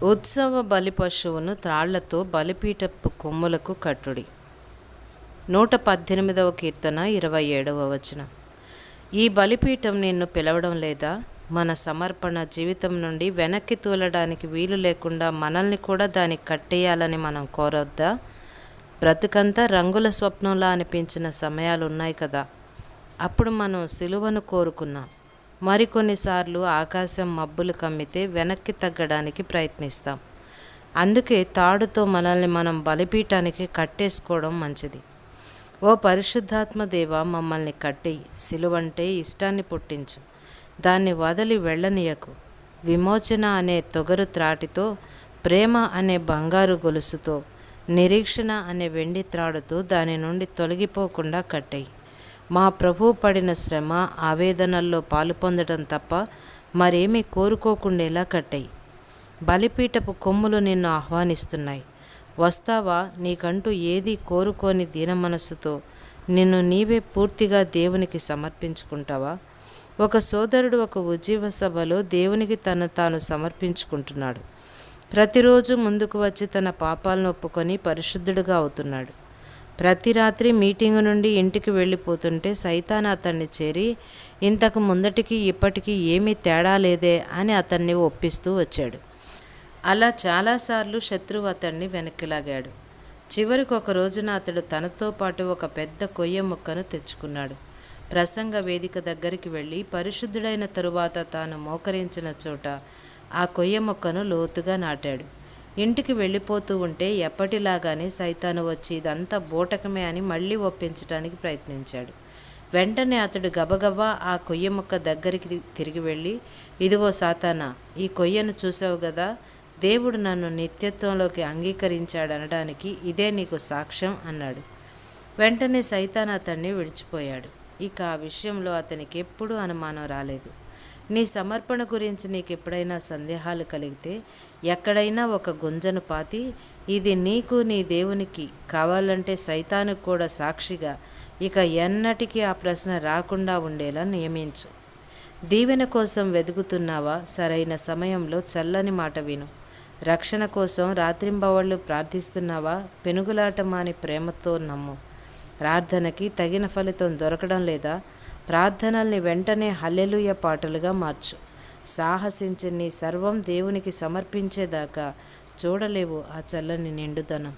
ఉత్సవ బలి పశువును త్రాళ్లతో బలిపీఠపు కొమ్ములకు కట్టుడి. 118వ కీర్తన 27వ వచనం. ఈ బలిపీఠం నిన్ను పిలవడం లేదా? మన సమర్పణ జీవితం నుండి వెనక్కి తూలడానికి వీలు లేకుండా మనల్ని కూడా దానికి కట్టేయాలని మనం కోరొద్దా? బ్రతుకంతా రంగుల స్వప్నంలా అనిపించిన సమయాలు ఉన్నాయి కదా. అప్పుడు మనం సిలువను కోరుకున్నాం. మరికొన్నిసార్లు ఆకాశం మబ్బులు కమ్మితే వెనక్కి తగ్గడానికి ప్రయత్నిస్తాం. అందుకే తాడుతో మనల్ని మనం బలిపీఠానికి కట్టేసుకోవడం మంచిది. ఓ పరిశుద్ధాత్మ దేవా, మమ్మల్ని కట్టేయి. సిలువంటే ఇష్టాన్ని పుట్టించు, దాన్ని వదిలి వెళ్ళనీయకు. విమోచన అనే తొగరు త్రాటితో, ప్రేమ అనే బంగారు గొలుసుతో, నిరీక్షణ అనే వెండి త్రాడుతో దాని నుండి తొలగిపోకుండా కట్టేయి. మా ప్రభువు పడిన శ్రమ ఆవేదనల్లో పాలు పొందడం తప్ప మరేమీ కోరుకోకుండేలా కట్టేయి. బలిపీఠపు కొమ్ములు నిన్ను ఆహ్వానిస్తున్నాయి. వస్తావా? నీకంటూ ఏదీ కోరుకోని దీన మనస్సుతో నిన్ను నీవే పూర్తిగా దేవునికి సమర్పించుకుంటావా? ఒక సోదరుడు ఒక ఉజ్జీవ సభలో దేవునికి తను తాను సమర్పించుకుంటున్నాడు. ప్రతిరోజు ముందుకు వచ్చి తన పాపాలను ఒప్పుకొని పరిశుద్ధుడుగా అవుతున్నాడు. ప్రతి రాత్రి మీటింగు నుండి ఇంటికి వెళ్ళిపోతుంటే సైతాను అతన్ని చేరి, ఇంతకు ముందటికి ఇప్పటికీ ఏమీ తేడా లేదే అని అతన్ని ఒప్పిస్తూ వచ్చాడు. అలా చాలాసార్లు శత్రువు అతన్ని వెనక్కిలాగాడు. చివరికి ఒక రోజున అతడు తనతో పాటు ఒక పెద్ద కొయ్య ముక్కను తెచ్చుకున్నాడు. ప్రసంగ వేదిక దగ్గరికి వెళ్ళి పరిశుద్ధుడైన తరువాత తాను మోకరించిన చోట ఆ కొయ్య మొక్కను లోతుగా నాటాడు. ఇంటికి వెళ్ళిపోతూ ఉంటే ఎప్పటిలాగానే సైతాను వచ్చి ఇదంతా బూటకమే అని మళ్ళీ ఒప్పించడానికి ప్రయత్నించాడు. వెంటనే అతడు గబగబా ఆ కొయ్య మొక్క దగ్గరికి తిరిగి వెళ్ళి, ఇదిగో సాతానా, ఈ కొయ్యను చూసావు కదా, దేవుడు నన్ను నిత్యత్వంలోకి అంగీకరించాడనడానికి ఇదే నీకు సాక్ష్యం అన్నాడు. వెంటనే సైతాను అతన్ని విడిచిపోయాడు. ఇక ఆ విషయంలో అతనికి ఎప్పుడూ అనుమానం రాలేదు. నీ సమర్పణ గురించి నీకు ఎప్పుడైనా సందేహాలు కలిగితే ఎక్కడైనా ఒక గుంజను పాతి, ఇది నీకు నీ దేవునికి కావాలంటే సైతానుకు కూడా సాక్షిగా ఇక ఎన్నటికీ ఆ ప్రశ్న రాకుండా ఉండేలా నియమించు. దీవెన కోసం వెతుకుతున్నావా? సరైన సమయంలో చల్లని మాట విను. రక్షణ కోసం రాత్రింబవళ్ళు ప్రార్థిస్తున్నావా? పెనుగులాట మాని ప్రేమతో నమ్ము. ప్రార్థనకి తగిన ఫలితం దొరకడం లేదా? ప్రార్థనల్ని వెంటనే హల్లెలూయా పాటలుగా మార్చు. సాహసించి నీ సర్వం దేవునికి సమర్పించేదాకా చూడలేవు ఆ చల్లని నిండుదనం.